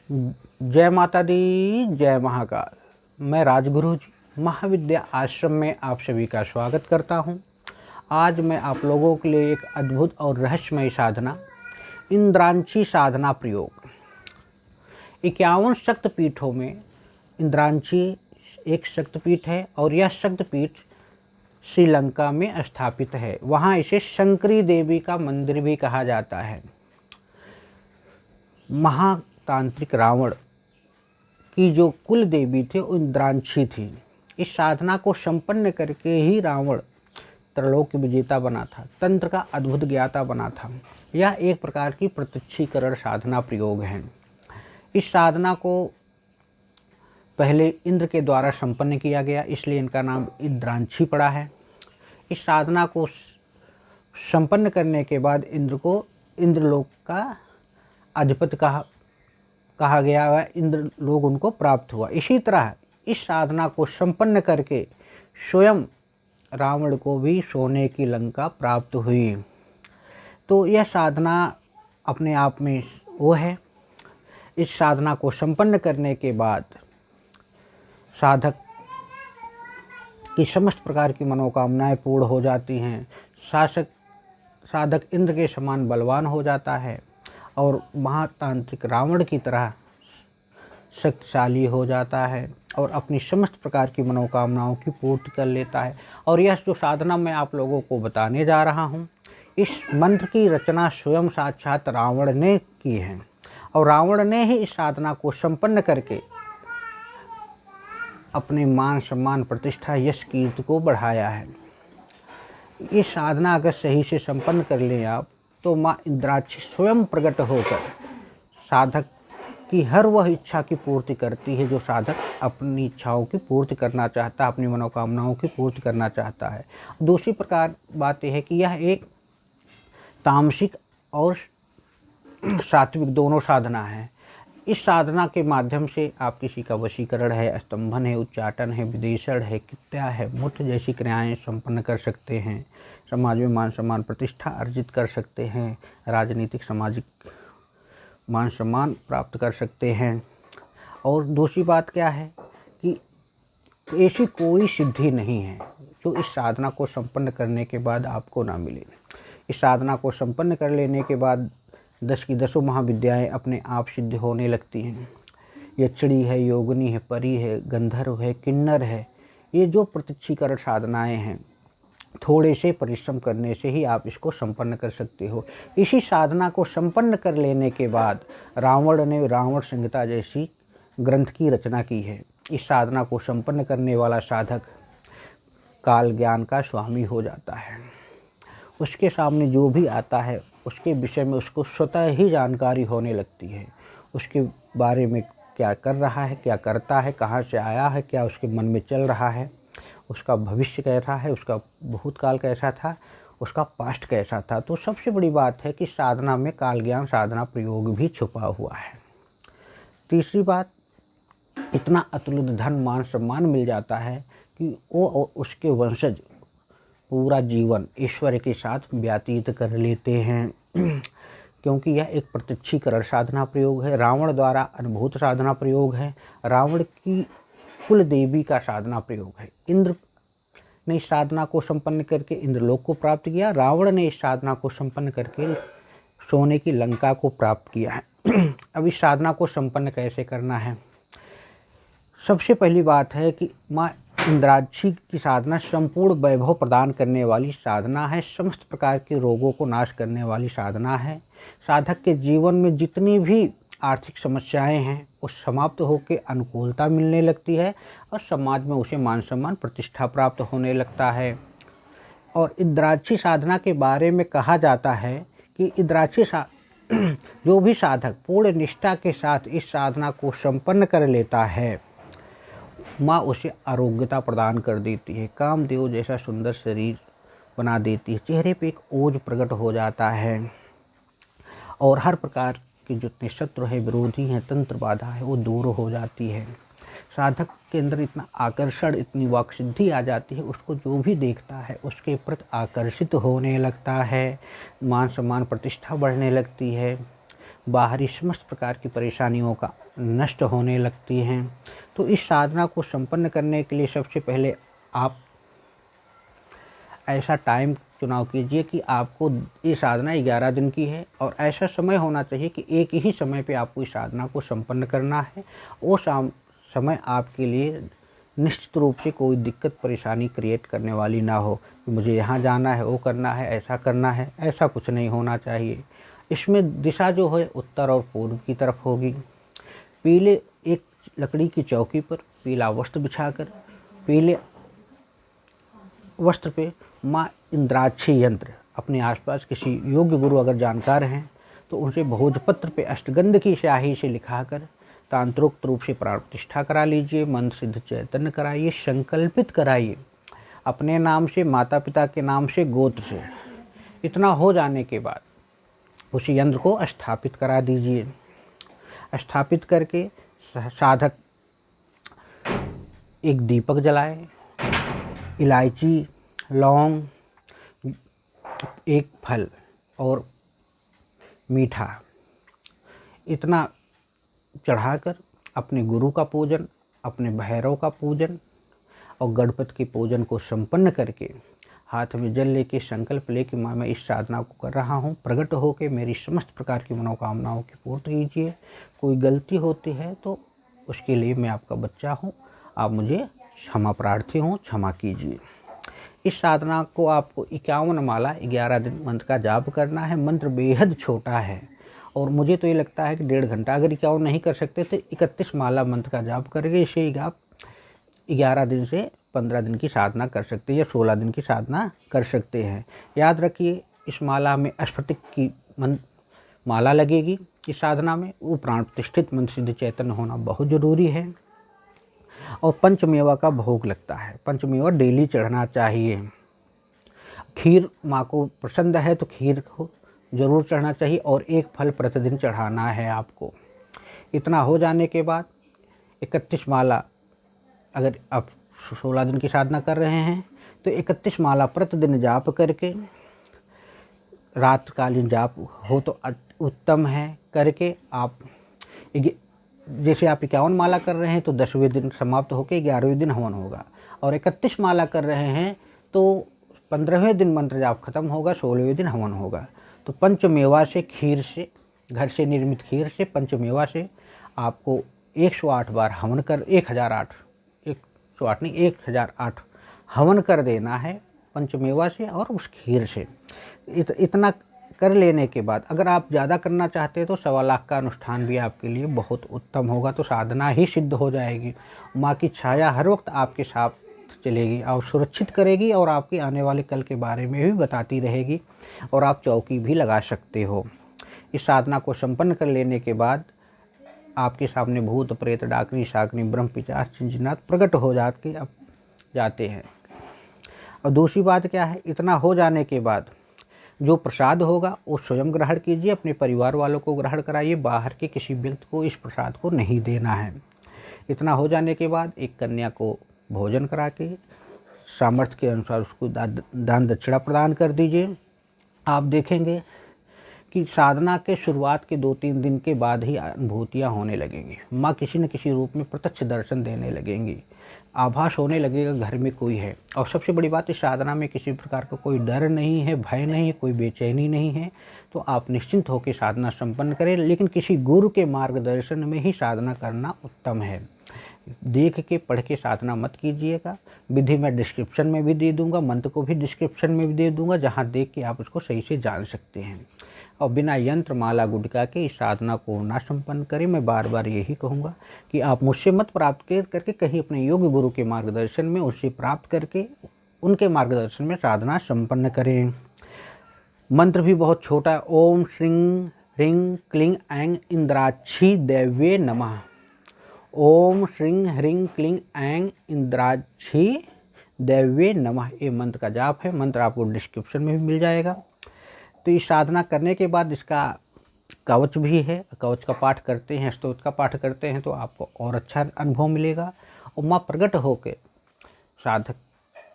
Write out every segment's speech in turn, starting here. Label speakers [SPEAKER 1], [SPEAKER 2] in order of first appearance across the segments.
[SPEAKER 1] जय माता दी, जय महाकाल। मैं राजगुरु जी महाविद्या आश्रम में आप सभी का स्वागत करता हूं। आज मैं आप लोगों के लिए एक अद्भुत और रहस्यमय साधना इंद्रांशी साधना प्रयोग 51 शक्तिपीठों में इंद्रांशी एक शक्तिपीठ है और यह शक्तिपीठ श्रीलंका में स्थापित है। वहाँ इसे शंकरी देवी का मंदिर भी कहा जाता है। महातांत्रिक रावण की जो कुल देवी थी वो इंद्रांशी थी। इस साधना को संपन्न करके ही रावण त्रिलोक विजेता बना था, तंत्र का अद्भुत ज्ञाता बना था। यह एक प्रकार की प्रत्यक्षीकरण साधना प्रयोग है। इस साधना को पहले इंद्र के द्वारा संपन्न किया गया, इसलिए इनका नाम इंद्रांशी पड़ा है। इस साधना को संपन्न करने के बाद इंद्र को इंद्रलोक का अधिपति कहा गया व इंद्र लोग उनको प्राप्त हुआ। इसी तरह इस साधना को संपन्न करके स्वयं रावण को भी सोने की लंका प्राप्त हुई। तो यह साधना अपने आप में वो है। इस साधना को संपन्न करने के बाद साधक की समस्त प्रकार की मनोकामनाएं पूर्ण हो जाती हैं। साधक इंद्र के समान बलवान हो जाता है और महातांत्रिक रावण की तरह शक्तिशाली हो जाता है और अपनी समस्त प्रकार की मनोकामनाओं की पूर्ति कर लेता है। और यह जो साधना मैं आप लोगों को बताने जा रहा हूँ, इस मंत्र की रचना स्वयं साक्षात रावण ने की है और रावण ने ही इस साधना को संपन्न करके अपने मान सम्मान प्रतिष्ठा यश कीर्ति को बढ़ाया है। ये साधना अगर सही से संपन्न कर लें आप, तो माँ इंद्राक्षी स्वयं प्रकट होकर साधक की हर वह इच्छा की पूर्ति करती है जो साधक अपनी इच्छाओं की पूर्ति करना चाहता है, अपनी मनोकामनाओं की पूर्ति करना चाहता है। दूसरी प्रकार बात यह है कि यह एक तामसिक और सात्विक दोनों साधना है। इस साधना के माध्यम से आप किसी का वशीकरण है, स्तंभन है, उच्चाटन है, विदेशण है, कित्या है, मुठ जैसी क्रियाएं संपन्न कर सकते हैं। समाज में मान सम्मान प्रतिष्ठा अर्जित कर सकते हैं। राजनीतिक सामाजिक मान सम्मान प्राप्त कर सकते हैं। और दूसरी बात क्या है कि ऐसी कोई सिद्धि नहीं है जो इस साधना को संपन्न करने के बाद आपको ना मिले। इस साधना को संपन्न कर लेने के बाद 10 की 10 महाविद्याएं अपने आप सिद्ध होने लगती हैं। यक्षिणी है, योगिनी है, परी है, गंधर्व है, किन्नर है। ये जो प्रत्यक्षीकरण साधनाएं हैं, थोड़े से परिश्रम करने से ही आप इसको संपन्न कर सकते हो। इसी साधना को संपन्न कर लेने के बाद रावण ने रावण संहिता जैसी ग्रंथ की रचना की है। इस साधना को संपन्न करने वाला साधक काल ज्ञान का स्वामी हो जाता है। उसके सामने जो भी आता है उसके विषय में उसको स्वतः ही जानकारी होने लगती है। उसके बारे में क्या कर रहा है, क्या करता है, कहाँ से आया है, क्या उसके मन में चल रहा है, उसका भविष्य कैसा है, उसका भूतकाल कैसा था, उसका पास्ट कैसा था। तो सबसे बड़ी बात है कि साधना में काल ज्ञान साधना प्रयोग भी छुपा हुआ है। तीसरी बात, इतना अतुलित धन मान सम्मान मिल जाता है कि वो और उसके वंशज पूरा जीवन ईश्वर के साथ व्यतीत कर लेते हैं क्योंकि यह एक प्रत्यक्षीकरण साधना प्रयोग है, रावण द्वारा अनुभूत साधना प्रयोग है, रावण की कुल देवी का साधना प्रयोग है। इंद्र ने इस साधना को संपन्न करके इंद्रलोक को प्राप्त किया, रावण ने इस साधना को संपन्न करके सोने की लंका को प्राप्त किया है। अब इस साधना को संपन्न कैसे करना है? सबसे पहली बात है कि माँ इंद्राक्षी की साधना संपूर्ण वैभव प्रदान करने वाली साधना है, समस्त प्रकार के रोगों को नाश करने वाली साधना है। साधक के जीवन में जितनी भी आर्थिक समस्याएं हैं वो समाप्त होकर अनुकूलता मिलने लगती है और समाज में उसे मान सम्मान प्रतिष्ठा प्राप्त होने लगता है। और इंद्राक्षी साधना के बारे में कहा जाता है कि इंद्राक्षी जो भी साधक पूर्ण निष्ठा के साथ इस साधना को संपन्न कर लेता है, माँ उसे आरोग्यता प्रदान कर देती है, कामदेव जैसा सुंदर शरीर बना देती है, चेहरे पे एक ओज प्रकट हो जाता है और हर प्रकार के जितने शत्रु है, विरोधी हैं, तंत्र बाधा है, वो दूर हो जाती है। साधक के अंदर इतना आकर्षण, इतनी वाक्सिद्धि आ जाती है, उसको जो भी देखता है उसके प्रति आकर्षित होने लगता है, मान सम्मान प्रतिष्ठा बढ़ने लगती है, बाहरी समस्त प्रकार की परेशानियों का नष्ट होने लगती हैं। तो इस साधना को संपन्न करने के लिए सबसे पहले आप ऐसा टाइम चुनाव कीजिए कि आपको ये साधना 11 दिन की है और ऐसा समय होना चाहिए कि एक ही समय पे आपको इस साधना को संपन्न करना है। वो समय आपके लिए निश्चित रूप से कोई दिक्कत परेशानी क्रिएट करने वाली ना हो कि मुझे यहाँ जाना है, वो करना है, ऐसा करना है, ऐसा कुछ नहीं होना चाहिए। इसमें दिशा जो है उत्तर और पूर्व की तरफ होगी। पीले एक लकड़ी की चौकी पर पीला वस्त्र बिछाकर पीले वस्त्र पे माँ इंद्राक्षी यंत्र, अपने आसपास किसी योग्य गुरु अगर जानकार हैं तो उनसे भोजपत्र पे अष्टगंध की स्याही से लिखाकर तांत्रोक्त रूप से प्राण प्रतिष्ठा करा लीजिए। मंत्र सिद्ध चैतन्य कराइए, संकल्पित कराइए अपने नाम से, माता पिता के नाम से, गोत्र से। इतना हो जाने के बाद उस यंत्र को स्थापित करा दीजिए। स्थापित करके साधक एक दीपक जलाए, इलायची, लौंग, एक फल और मीठा इतना चढ़ाकर अपने गुरु का पूजन, अपने भैरव का पूजन और गणपति के पूजन को संपन्न करके हाथ में जल लेके संकल्प लेके माँ मैं इस साधना को कर रहा हूँ, प्रकट होके मेरी समस्त प्रकार की मनोकामनाओं की पूर्ति कीजिए। कोई गलती होती है तो उसके लिए मैं आपका बच्चा हूँ, आप मुझे क्षमा प्रार्थी हूँ, क्षमा कीजिए। इस साधना को आपको 51 माला 11 दिन मंत्र का जाप करना है। मंत्र बेहद छोटा है और मुझे तो ये लगता है कि 1.5 घंटा, अगर 51 नहीं कर सकते तो 31 माला मंत्र का जाप करके इसे आप 11 दिन से 15 दिन की साधना कर सकते हैं या 16 दिन की साधना कर सकते हैं। याद रखिए इस माला में स्फटिक की माला लगेगी। इस साधना में वो प्राण प्रतिष्ठित मंत्र सिद्ध चैतन्य होना बहुत ज़रूरी है और पंचमेवा का भोग लगता है। पंचमेवा डेली चढ़ना चाहिए। खीर माँ को पसंद है तो खीर को ज़रूर चढ़ना चाहिए और एक फल प्रतिदिन चढ़ाना है आपको। इतना हो जाने के बाद 31 माला, अगर आप 16 दिन की साधना कर रहे हैं तो 31 माला प्रतिदिन जाप करके, रातकालीन जाप हो तो उत्तम है, करके आप जैसे आप 51 माला कर रहे हैं तो 10वें दिन समाप्त होकर 11वें दिन हवन होगा और 31 माला कर रहे हैं तो 15वें दिन मंत्र जाप खत्म होगा, 16वें दिन हवन होगा। तो पंचमेवा से, खीर से, घर से निर्मित खीर से, पंचमेवा से आपको 108 बार हवन कर 1008 108 नहीं 1008 हवन कर देना है पंचमेवा से और उस खीर से। इतना कर लेने के बाद अगर आप ज़्यादा करना चाहते हैं तो 1.25 लाख का अनुष्ठान भी आपके लिए बहुत उत्तम होगा। तो साधना ही सिद्ध हो जाएगी। माँ की छाया हर वक्त आपके साथ चलेगी और सुरक्षित करेगी और आपके आने वाले कल के बारे में भी बताती रहेगी और आप चौकी भी लगा सकते हो। इस साधना को संपन्न कर लेने के बाद आपके सामने भूत प्रेत डाकनी शाकनी ब्रह्म पिशाच जिन्नात प्रकट हो जाते हैं। और दूसरी बात क्या है, इतना हो जाने के बाद जो प्रसाद होगा वो स्वयं ग्रहण कीजिए, अपने परिवार वालों को ग्रहण कराइए, बाहर के किसी व्यक्ति को इस प्रसाद को नहीं देना है। इतना हो जाने के बाद एक कन्या को भोजन करा के सामर्थ्य के अनुसार उसको दान दक्षिणा प्रदान कर दीजिए। आप देखेंगे कि साधना के शुरुआत के 2-3 दिन के बाद ही अनुभूतियाँ होने लगेंगी। माँ किसी न किसी रूप में प्रत्यक्ष दर्शन देने लगेंगी, आभास होने लगेगा घर में कोई है। और सबसे बड़ी बात, इस साधना में किसी प्रकार का कोई डर नहीं है, भय नहीं है, कोई बेचैनी नहीं है। तो आप निश्चिंत होकर साधना संपन्न करें, लेकिन किसी गुरु के मार्गदर्शन में ही साधना करना उत्तम है। देख के पढ़ के साधना मत कीजिएगा। विधि मैं डिस्क्रिप्शन में भी दे दूंगा, मंत्र को भी डिस्क्रिप्शन में भी दे दूंगा, जहाँ देख के आप उसको सही से जान सकते हैं। और बिना यंत्र माला गुटका के इस साधना को ना संपन्न करें। मैं बार बार यही कहूँगा कि आप मुझसे मत प्राप्त करके कहीं अपने योग्य गुरु के मार्गदर्शन में उससे प्राप्त करके उनके मार्गदर्शन में साधना संपन्न करें। मंत्र भी बहुत छोटा है। ओम श्रीं ह्रीं क्लीं ऐं इंद्राक्षी देव्ये नमः। ओम श्रीं ह्रीं क्लीं ऐं इंद्राक्षी देव्ये नमः, ये मंत्र का जाप है। मंत्र आपको डिस्क्रिप्शन में भी मिल जाएगा। तो इस साधना करने के बाद इसका कवच भी है, कवच का पाठ करते हैं, स्तोत्र का पाठ करते हैं तो आपको और अच्छा अनुभव मिलेगा। और माँ प्रकट होकर साधक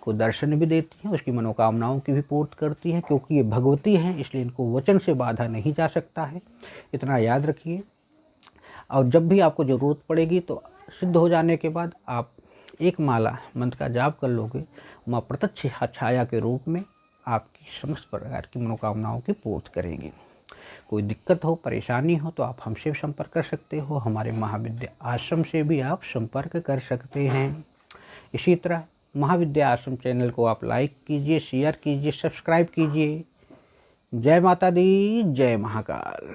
[SPEAKER 1] को दर्शन भी देती हैं, उसकी मनोकामनाओं की भी पूर्ति करती हैं, क्योंकि ये भगवती हैं इसलिए इनको वचन से बाधा नहीं जा सकता है, इतना याद रखिए। और जब भी आपको ज़रूरत पड़ेगी तो सिद्ध हो जाने के बाद आप एक माला मंत्र का जाप कर लोगे, माँ प्रत्यक्ष छाया के रूप में आपकी समस्त प्रकार की मनोकामनाओं की पूर्ति करेंगी। कोई दिक्कत हो, परेशानी हो तो आप हमसे संपर्क कर सकते हो, हमारे महाविद्या आश्रम से भी आप संपर्क कर सकते हैं। इसी तरह महाविद्या आश्रम चैनल को आप लाइक कीजिए, शेयर कीजिए, सब्सक्राइब कीजिए। जय माता दी, जय महाकाल।